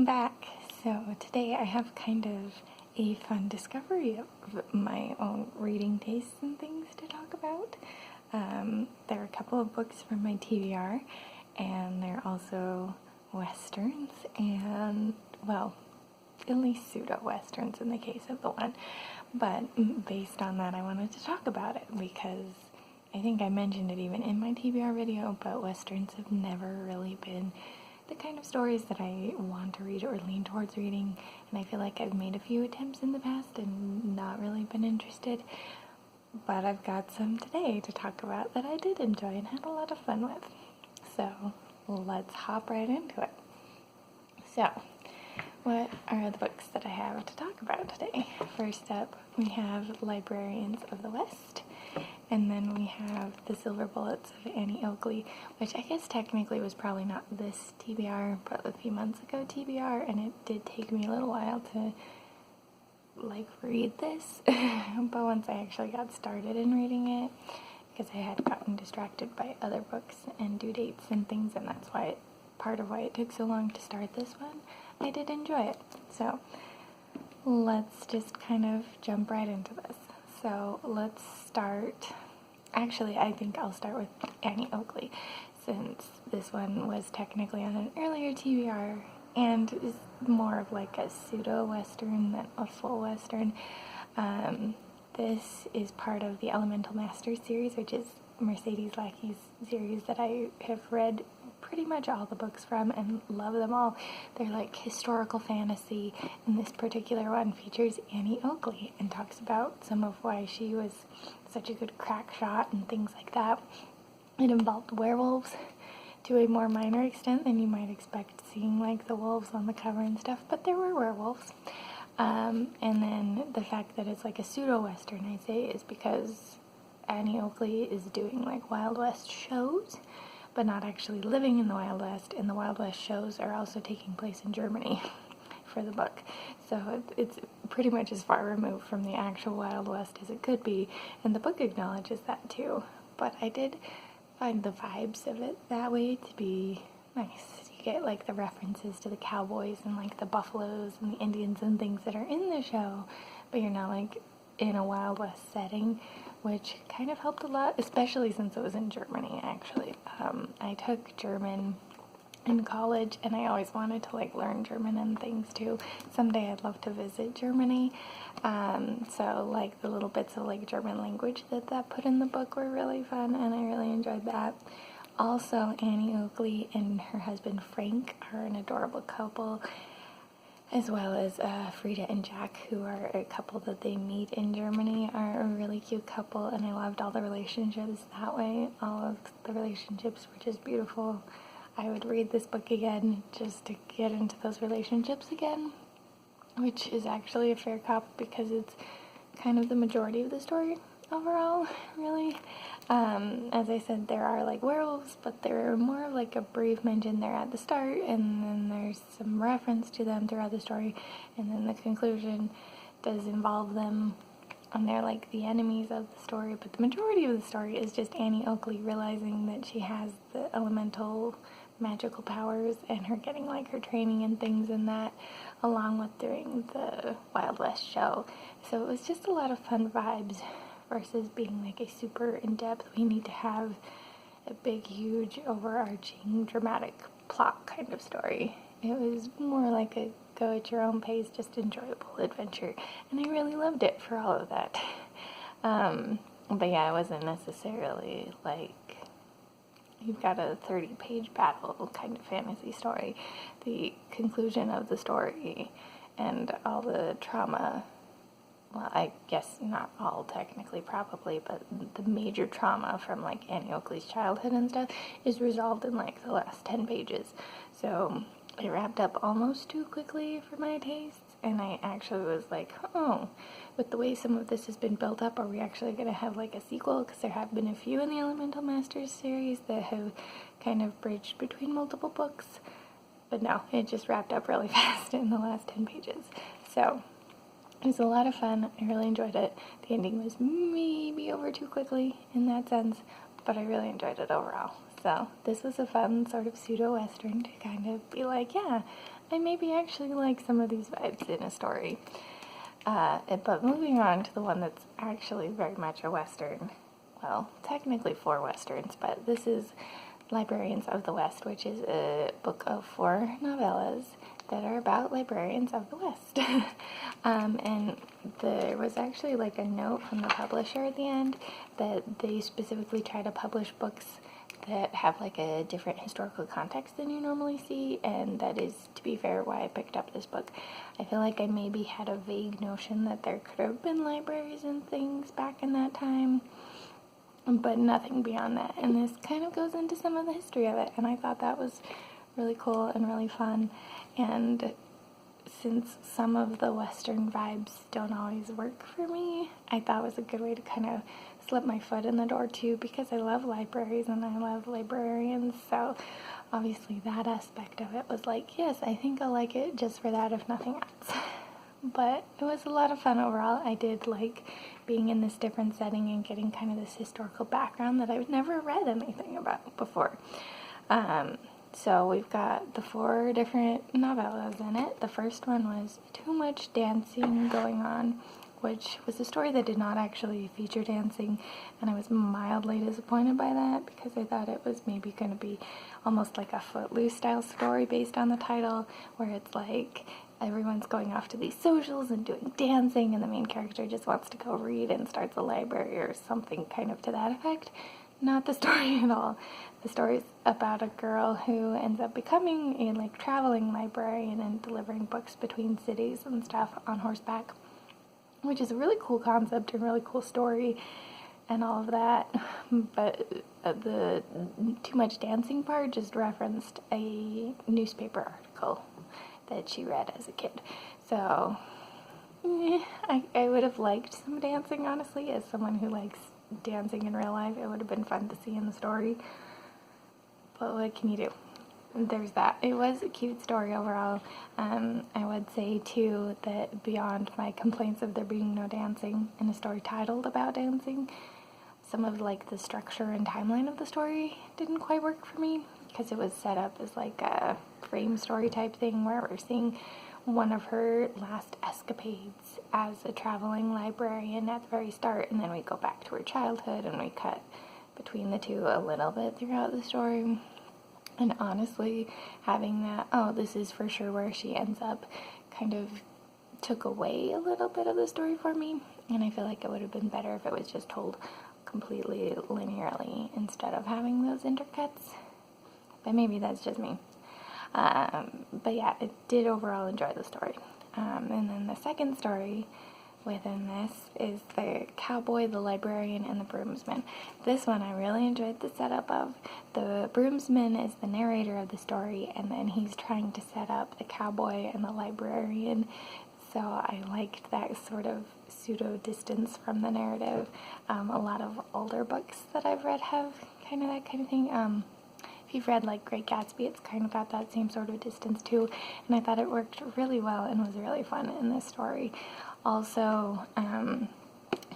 back. So today I have kind of a fun discovery of my own reading tastes and things to talk about. There are a couple of books from my TBR, and they're also westerns, and, well, at least pseudo-westerns in the case of the one. But based on that, I wanted to talk about it because I think I mentioned it even in my TBR video, but westerns have never really been the kind of stories that I want to read or lean towards reading, and I feel like I've made a few attempts in the past and not really been interested, but I've got some today to talk about that I did enjoy and had a lot of fun with. So let's hop right into it. So, what are the books that I have to talk about today? First up, we have Librarians of the West, and then we have The Silver Bullets of Annie Oakley, which I guess technically was probably not this TBR, but a few months ago TBR, and it did take me a little while to, read this, but once I actually got started in reading it, because I had gotten distracted by other books and due dates and things, and that's why part of why it took so long to start this one, I did enjoy it. So let's just kind of jump right into this. So let's start, actually I think I'll start with Annie Oakley, since this one was technically on an earlier TBR and is more of like a pseudo-western than a full western. This is part of the Elemental Masters series, which is Mercedes Lackey's series that I have read pretty much all the books from and love them all. They're like historical fantasy, and this particular one features Annie Oakley and talks about some of why she was such a good crack shot and things like that. It involved werewolves to a more minor extent than you might expect, seeing like the wolves on the cover and stuff, but there were werewolves. And then the fact that it's like a pseudo-western, I say, is because Annie Oakley is doing like Wild West shows, but not actually living in the Wild West, and the Wild West shows are also taking place in Germany for the book. So it's pretty much as far removed from the actual Wild West as it could be, and the book acknowledges that too. But I did find the vibes of it that way to be nice. You get like the references to the cowboys and like the buffaloes and the Indians and things that are in the show, but you're not like in a Wild West setting, which kind of helped a lot, especially since it was in Germany, actually. I took German in college, and I always wanted to like learn German and things too. Someday I'd love to visit Germany. So like the little bits of like German language that put in the book were really fun, and I really enjoyed that. Also, Annie Oakley and her husband Frank are an adorable couple, as well as Frida and Jack, who are a couple that they meet in Germany, are a really cute couple, and I loved all the relationships that way. All of the relationships were just beautiful. I would read this book again just to get into those relationships again, which is actually a fair cop because it's kind of the majority of the story overall, really. As I said, there are like werewolves, but they're more of like a brief mention there at the start, and then there's some reference to them throughout the story, and then the conclusion does involve them, and they're like the enemies of the story, but the majority of the story is just Annie Oakley realizing that she has the elemental magical powers and her getting like her training and things in that, along with doing the Wild West show. So it was just a lot of fun vibes versus being like a super in-depth, we need to have a big, huge, overarching, dramatic plot kind of story. It was more like a go at your own pace, just enjoyable adventure, and I really loved it for all of that. But yeah, it wasn't necessarily like you've got a 30-page battle kind of fantasy story. The conclusion of the story and all the trauma, well, I guess not all technically, probably, but the major trauma from like Annie Oakley's childhood and stuff is resolved in like the last 10 pages. So it wrapped up almost too quickly for my tastes, and I actually was like, oh, with the way some of this has been built up, are we actually going to have like a sequel? Because there have been a few in the Elemental Masters series that have kind of bridged between multiple books, but no, it just wrapped up really fast in the last 10 pages. So it was a lot of fun. I really enjoyed it. The ending was maybe over too quickly in that sense, but I really enjoyed it overall. So this was a fun sort of pseudo-western to kind of be like, yeah, I maybe actually like some of these vibes in a story. But moving on to the one that's actually very much a Western. Well, technically 4 Westerns, but this is Librarians of the West, which is a book of 4 novellas that are about librarians of the West. And there was actually like a note from the publisher at the end that they specifically try to publish books that have like a different historical context than you normally see, and that is, to be fair, why I picked up this book. I feel like I maybe had a vague notion that there could have been libraries and things back in that time, but nothing beyond that. And this kind of goes into some of the history of it, and I thought that was really cool and really fun. And since some of the Western vibes don't always work for me, I thought it was a good way to kind of slip my foot in the door too, because I love libraries and I love librarians. So obviously that aspect of it was like, yes, I think I'll like it just for that, if nothing else. But it was a lot of fun overall. I did like being in this different setting and getting kind of this historical background that I've never read anything about before. So we've got the 4 different novellas in it. The first one was Too Much Dancing Going On, which was a story that did not actually feature dancing, and I was mildly disappointed by that because I thought it was maybe going to be almost like a Footloose style story based on the title, where it's like everyone's going off to these socials and doing dancing, and the main character just wants to go read and starts a library or something kind of to that effect. Not the story at all. The story's about a girl who ends up becoming a traveling librarian and delivering books between cities and stuff on horseback, which is a really cool concept and really cool story and all of that. But the too much dancing part just referenced a newspaper article that she read as a kid. So I would have liked some dancing, honestly, as someone who likes dancing in real life. It would have been fun to see in the story. But what can you do? There's that. It was a cute story overall. I would say, too, that beyond my complaints of there being no dancing in a story titled about dancing, some of the structure and timeline of the story didn't quite work for me, because it was set up as like a frame story type thing where we're seeing one of her last escapades as a traveling librarian at the very start, and then we go back to her childhood and we cut between the two a little bit throughout the story. And honestly, having that, oh, this is for sure where she ends up, kind of took away a little bit of the story for me, and I feel like it would have been better if it was just told completely linearly instead of having those intercuts. But maybe that's just me. But yeah, I did overall enjoy the story. And then the second story within this is the Cowboy, the Librarian, and the Broomsman. This one I really enjoyed the setup of. The Broomsman is the narrator of the story, and then he's trying to set up the Cowboy and the Librarian. So I liked that sort of pseudo-distance from the narrative. A lot of older books that I've read have kind of that kind of thing. If you've read Great Gatsby, it's kind of got that same sort of distance too, and I thought it worked really well and was really fun in this story. Also,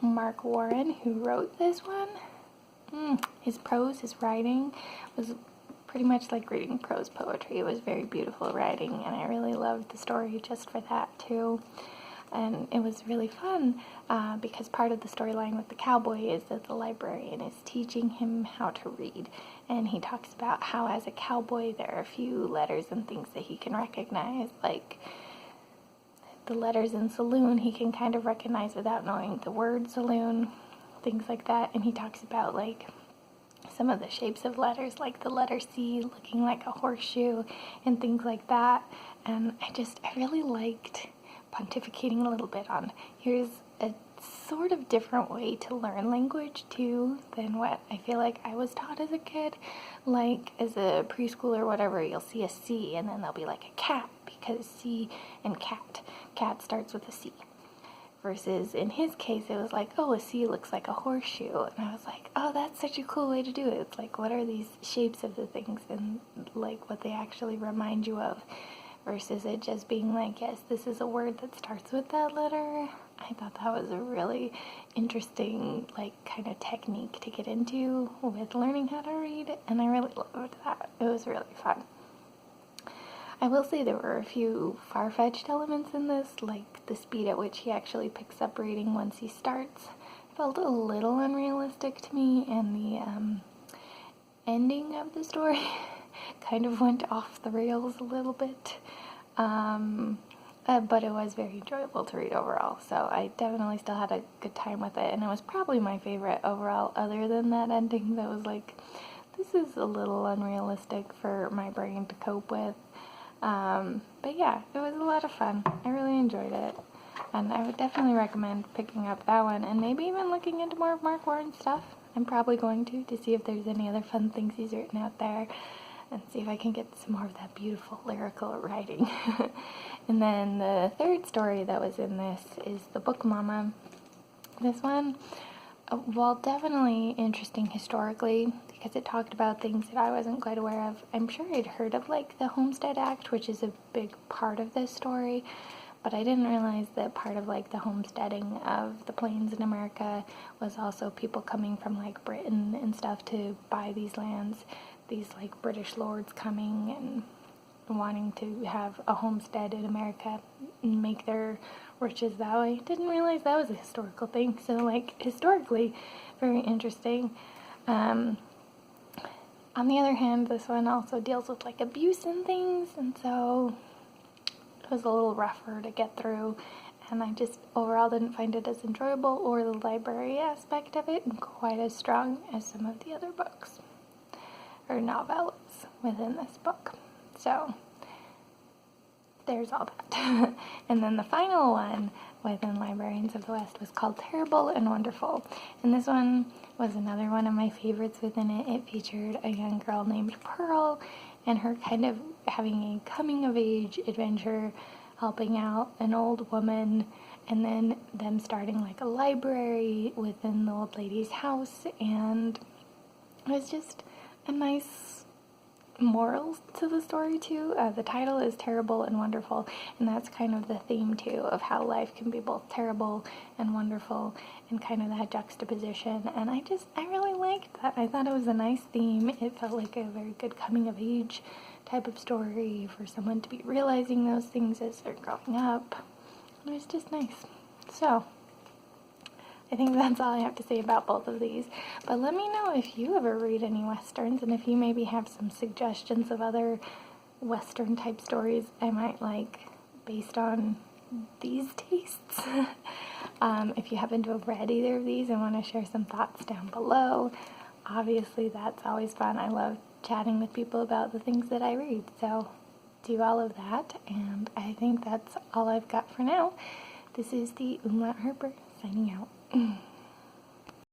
Mark Warren, who wrote this one, his prose, his writing was pretty much like reading prose poetry. It was very beautiful writing, and I really loved the story just for that too. And it was really fun because part of the storyline with the cowboy is that the librarian is teaching him how to read. And he talks about how as a cowboy there are a few letters and things that he can recognize, like the letters in saloon he can kind of recognize without knowing the word saloon, things like that. And he talks about some of the shapes of letters, like the letter C looking like a horseshoe and things like that. And I really liked pontificating a little bit on here's a sort of different way to learn language too than what I feel like I was taught as a kid. Like as a preschooler or whatever, you'll see a C and then there'll be like a cat, because C and cat starts with a C. Versus in his case it was like, oh, a C looks like a horseshoe, and I was like, oh, that's such a cool way to do it. It's like, what are these shapes of the things and what they actually remind you of, versus it just being like, yes, this is a word that starts with that letter. I thought that was a really interesting, kind of technique to get into with learning how to read, and I really loved that. It was really fun. I will say there were a few far-fetched elements in this, like the speed at which he actually picks up reading once he starts felt a little unrealistic to me, and the ending of the story kind of went off the rails a little bit. But it was very enjoyable to read overall, so I definitely still had a good time with it, and it was probably my favorite overall, other than that ending that was like, this is a little unrealistic for my brain to cope with. But yeah, it was a lot of fun. I really enjoyed it, and I would definitely recommend picking up that one, and maybe even looking into more of Mark Warren's stuff. I'm probably going to see if there's any other fun things he's written out there, and see if I can get some more of that beautiful lyrical writing. And then the third story that was in this is The Book Mama. This one, while definitely interesting historically, because it talked about things that I wasn't quite aware of. I'm sure I'd heard of, like, the Homestead Act, which is a big part of this story, but I didn't realize that part of, like, the homesteading of the plains in America was also people coming from, like, Britain and stuff to buy these lands. These, like, British lords coming and wanting to have a homestead in America and make their riches that way. Didn't realize that was a historical thing. So, like, historically, very interesting. On the other hand, this one also deals with, like, abuse and things, and so it was a little rougher to get through, and I just overall didn't find it as enjoyable, or the library aspect of it quite as strong as some of the other books or novels within this book. So there's all that. And then the final one within Librarians of the West was called Terrible and Wonderful. And this one was another one of my favorites within it. It featured a young girl named Pearl and her kind of having a coming-of-age adventure, helping out an old woman, and then them starting like a library within the old lady's house. And it was just a nice moral to the story too. The title is Terrible and Wonderful, and that's kind of the theme too of how life can be both terrible and wonderful, and kind of that juxtaposition. And I really liked that. I thought it was a nice theme. It felt like a very good coming of age type of story for someone to be realizing those things as they're growing up. It was just nice. So I think that's all I have to say about both of these. But let me know if you ever read any Westerns, and if you maybe have some suggestions of other Western type stories I might like based on these tastes. If you happen to have read either of these and want to share some thoughts down below, obviously that's always fun. I love chatting with people about the things that I read. So do all of that, and I think that's all I've got for now. This is the Umlaut Harper signing out.